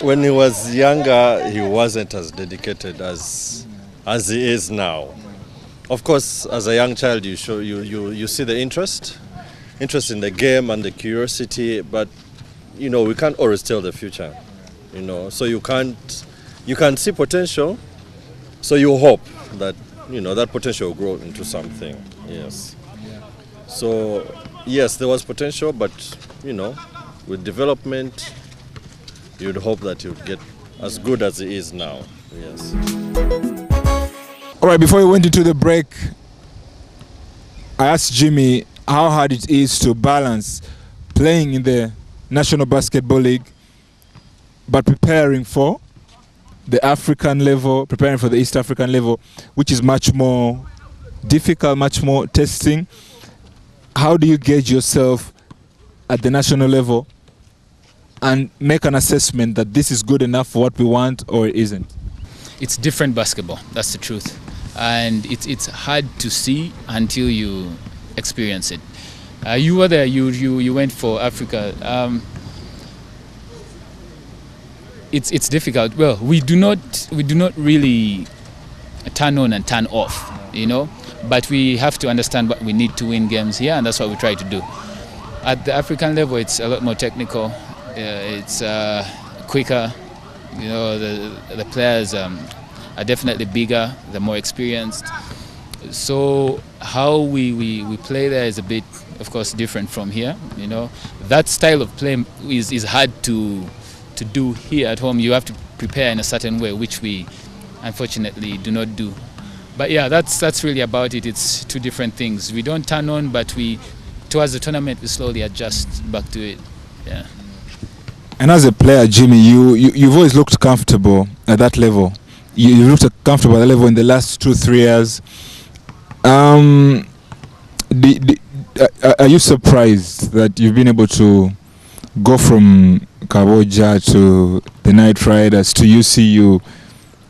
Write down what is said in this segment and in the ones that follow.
When he was younger, he wasn't as dedicated as he is now. Of course, as a young child, you see the interest in the game and the curiosity, but we can't always tell the future. So you can see potential. So you hope that that potential will grow into something. Yes. So yes, there was potential, but with development, you'd hope that you'd get as good as it is now. Yes. All right, before we went into the break, I asked Jimmy how hard it is to balance playing in the National Basketball League but preparing for the African level, preparing for the East African level, which is much more difficult, much more testing. How do you gauge yourself at the national level and make an assessment that this is good enough for what we want or it isn't? It's different basketball, that's the truth. And it's hard to see until you experience it. You were there, you went for Africa. It's difficult. Well, we do not really turn on and turn off, but we have to understand what we need to win games here, and that's what we try to do. At the African level, it's a lot more technical. It's quicker. The players are definitely bigger. They're more experienced. So how we play there is a bit, of course, different from here. That style of play is hard to do here at home. You have to prepare in a certain way, which we unfortunately do not do. But yeah, that's really about it. It's two different things. We don't turn on, but towards the tournament we slowly adjust back to it. Yeah. And as a player, Jimmy, you've always looked comfortable at that level. You looked comfortable at that level in the last 2-3 years. Are you surprised that you've been able to go from Kaboja to the Knight Riders to UCU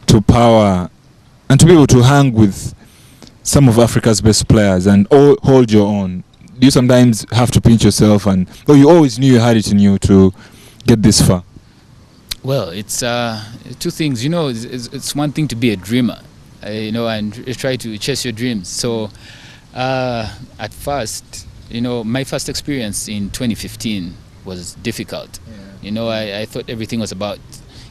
to Power and to be able to hang with some of Africa's best players and hold your own? Do you sometimes have to pinch yourself, and you always knew you had it in you to get this far? Well, it's two things. It's one thing to be a dreamer, and try to chase your dreams. So at first, my first experience in 2015 was difficult. I thought everything was about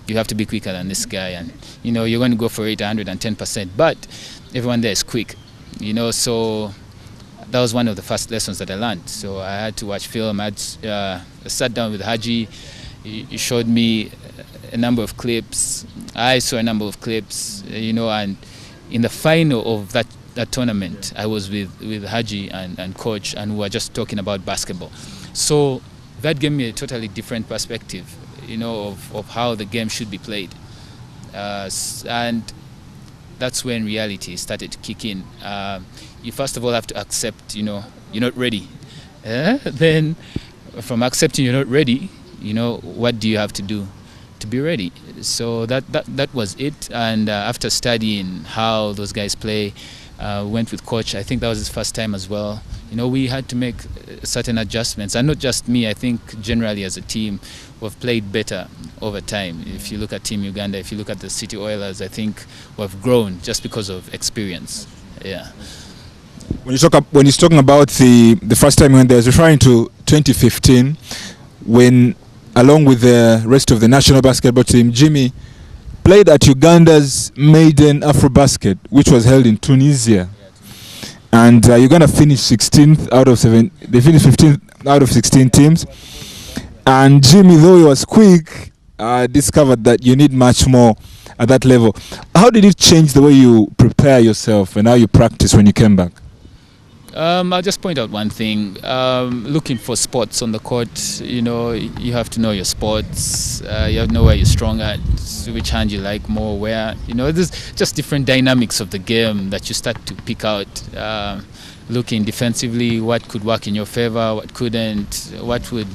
you have to be quicker than this guy, and you're going to go for it 110%. But everyone there is quick, so that was one of the first lessons that I learned. So I had to watch film. I sat down with Haji. He showed me a number of clips. I saw a number of clips, and in the final of that tournament, I was with Haji and coach, and we were just talking about basketball. So that gave me a totally different perspective, of how the game should be played. And that's when reality started to kick in. You first of all have to accept, you're not ready. Then from accepting you're not ready, what do you have to do to be ready? So that was it. And after studying how those guys play, went with coach. I think that was his first time as well. We had to make certain adjustments, and not just me. I think generally as a team, we've played better over time. If you look at Team Uganda, if you look at the City Oilers, I think we've grown just because of experience. Yeah. When he's talking about the first time when he's referring to 2015, when along with the rest of the national basketball team, Jimmy played at Uganda's maiden Afrobasket, which was held in Tunisia. And Uganda finished 16th out of 7. They finished 15th out of 16 teams. And Jimmy, though he was quick, discovered that you need much more at that level. How did it change the way you prepare yourself and how you practice when you came back? I'll just point out one thing. Looking for spots on the court, you have to know your spots. You have to know where you're strong at, which hand you like more, where. There's just different dynamics of the game that you start to pick out. Looking defensively, what could work in your favor, what couldn't, what would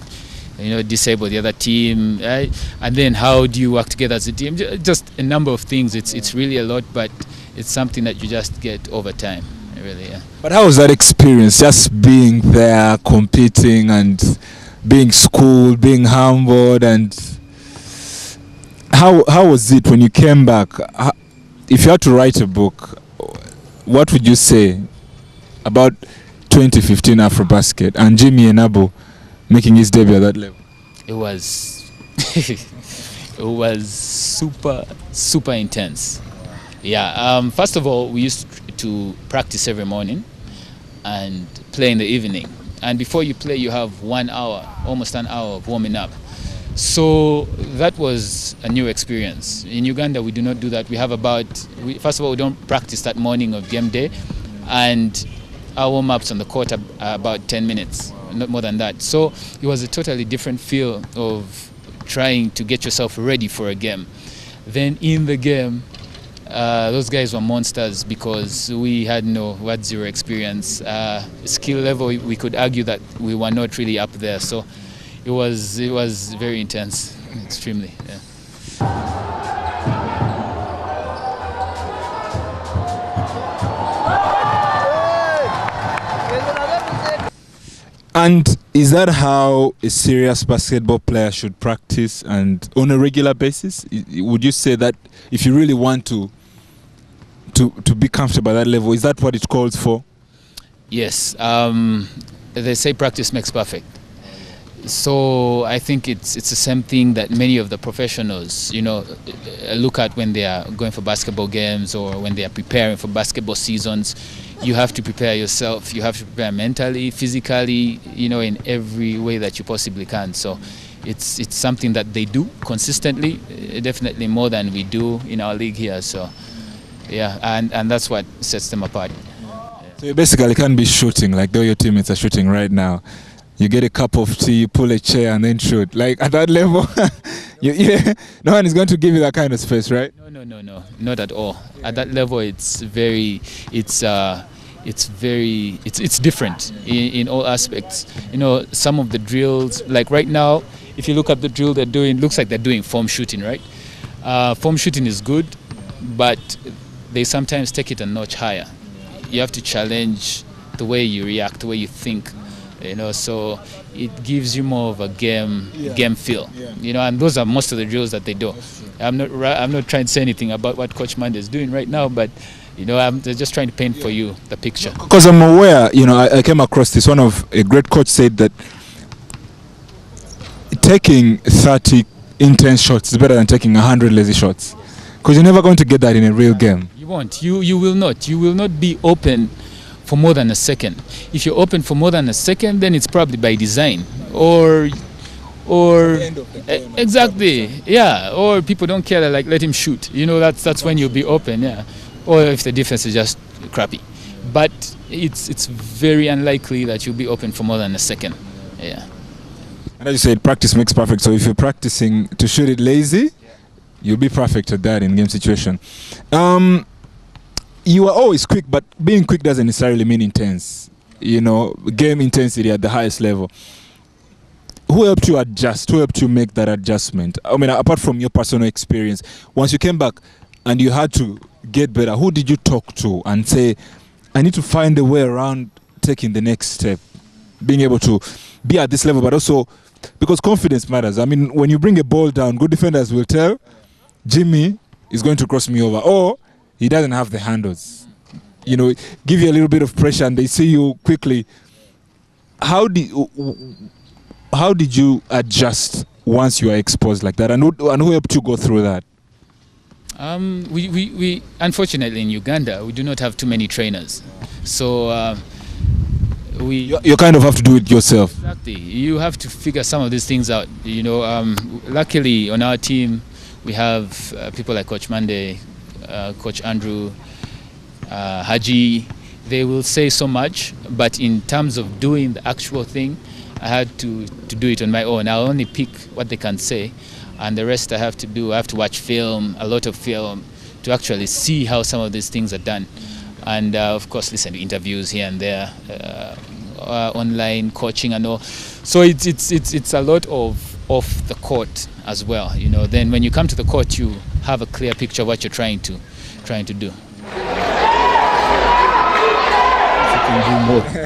disable the other team, right? And then how do you work together as a team? Just a number of things. It's really a lot, but it's something that you just get over time. Really, yeah. But how was that experience, just being there, competing and being schooled, being humbled, and how was it when you came back? If you had to write a book, what would you say about 2015 Afrobasket and Jimmy Enabu making his debut at that level? It was it was super intense. Yeah. First of all, we used to practice every morning and play in the evening. And before you play, you have 1 hour, almost an hour of warming up. So that was a new experience. In Uganda, we do not do that. We have first of all, we don't practice that morning of game day, and our warm-ups on the court are about 10 minutes, not more than that. So it was a totally different feel of trying to get yourself ready for a game. Then in the game, those guys were monsters because we had zero experience. Skill level, we could argue that we were not really up there. So it was very intense, extremely. Yeah. And is that how a serious basketball player should practice and on a regular basis? Would you say that if you really want to be comfortable at that level, is that what it calls for? Yes. They say practice makes perfect. So I think it's the same thing that many of the professionals, look at when they are going for basketball games or when they are preparing for basketball seasons. You have to prepare yourself. You have to prepare mentally, physically, in every way that you possibly can. So it's something that they do consistently, definitely more than we do in our league here. So yeah, and that's what sets them apart. So you basically can't be shooting like though your teammates are shooting right now. You get a cup of tea, pull a chair, and then shoot. Like at that level, no one is going to give you that kind of space, right? No, not at all. At that level, it's different in all aspects. Some of the drills, like right now, if you look at the drill they're doing, looks like they're doing form shooting, right? Form shooting is good, but they sometimes take it a notch higher. You have to challenge the way you react, the way you think. So it gives you more of a game feel. And those are most of the drills that they do. I'm not trying to say anything about what Coach Mande is doing right now, but I'm just trying to paint for you the picture. Because I'm aware, I came across this. A great coach said that taking 30 intense shots is better than taking 100 lazy shots, because you're never going to get that in a real game. You won't. You will not. You will not be open for more than a second. If you're open for more than a second, then it's probably by design, or exactly, yeah. Or people don't care. Like let him shoot. That's when you'll be open, yeah. Or if the defense is just crappy, but it's very unlikely that you'll be open for more than a second, yeah. And as you said, practice makes perfect. So if you're practicing to shoot it lazy, you'll be perfect at that in game situation. You are always quick, but being quick doesn't necessarily mean intense. Game intensity at the highest level. Who helped you adjust? Who helped you make that adjustment? I mean, apart from your personal experience, once you came back and you had to get better, who did you talk to and say, I need to find a way around taking the next step, being able to be at this level, but also because confidence matters. I mean, when you bring a ball down, good defenders will tell, Jimmy is going to cross me over, or he doesn't have the handles. Give you a little bit of pressure and they see you quickly. How did you adjust once you are exposed like that, and who helped you go through that? We unfortunately in Uganda we do not have too many trainers, so you kind of have to do it yourself. Exactly, you have to figure some of these things out. Luckily on our team we have people like Coach Mande, Coach Andrew, Haji. They will say so much, but in terms of doing the actual thing, I had to do it on my own. I'll only pick what they can say, and the rest I have to watch film, a lot of film, to actually see how some of these things are done. And of course listen to interviews here and there, online coaching and all. So it's a lot of off the court as well. Then when you come to the court, you have a clear picture of what you're trying to do.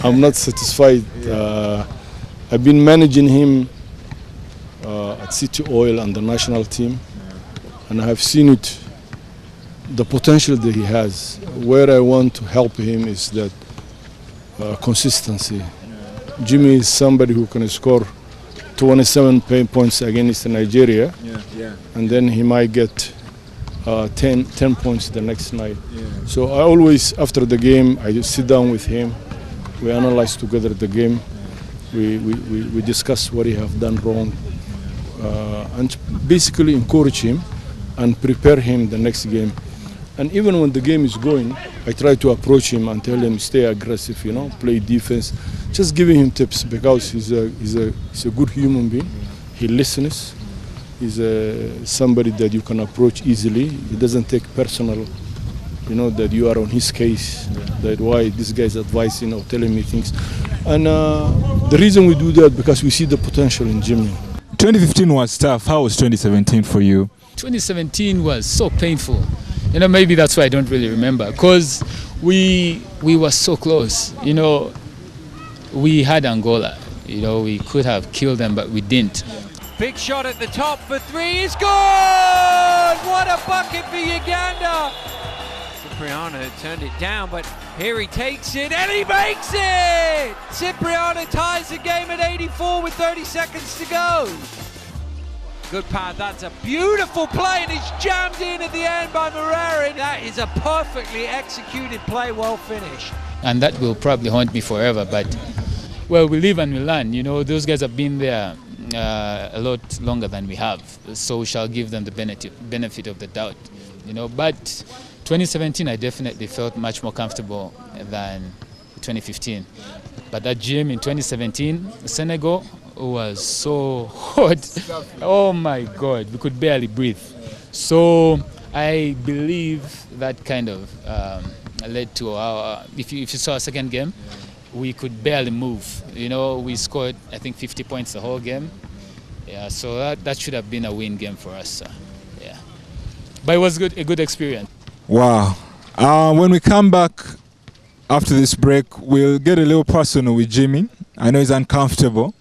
I'm not satisfied. I've been managing him at City Oil and the national team. and I have seen it, the potential that he has. Where I want to help him is that consistency. Jimmy is somebody who can score 27 points against Nigeria, and then he might get 10 points the next night. So I always, after the game, I just sit down with him. We analyze together the game. We discuss what he have done wrong, and basically encourage him and prepare him the next game. And even when the game is going, I try to approach him and tell him stay aggressive, play defense. Just giving him tips because he's a good human being. He listens. He's somebody that you can approach easily. He doesn't take personal, that you are on his case. That why this guy's advising or telling me things. And the reason we do that because we see the potential in Jimmy. 2015 was tough. How was 2017 for you? 2017 was so painful. Maybe that's why I don't really remember, because we were so close. We had Angola. We could have killed them, but we didn't. Big shot at the top for three is good! What a bucket for Uganda! Cipriano turned it down, but here he takes it and he makes it! Cipriano ties the game at 84 with 30 seconds to go. Good pass, that's a beautiful play, and it's jammed in at the end by Moreira. That is a perfectly executed play, well finished. And that will probably haunt me forever, but, well, we live and we learn. Those guys have been there a lot longer than we have, so we shall give them the benefit of the doubt. But 2017, I definitely felt much more comfortable than 2015. But that gym in 2017, Senegal, was so hot. Oh my God, we could barely breathe. So I believe that kind of led to our, if you saw our second game, we could barely move. We scored, I think, 50 points the whole game. Yeah, so that should have been a win game for us. Yeah, but it was a good experience. Wow. When we come back after this break, we'll get a little personal with Jimmy. I know he's uncomfortable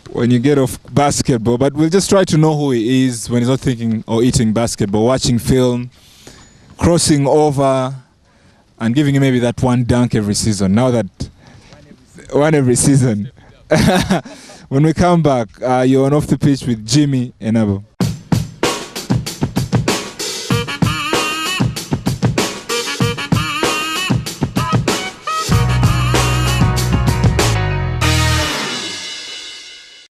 when you get off basketball, but we'll just try to know who he is when he's not thinking or eating basketball, watching film, crossing over, and giving him maybe that one dunk every season. Now that one every season. When we come back, you're on Off the Pitch with Jimmy Enabu.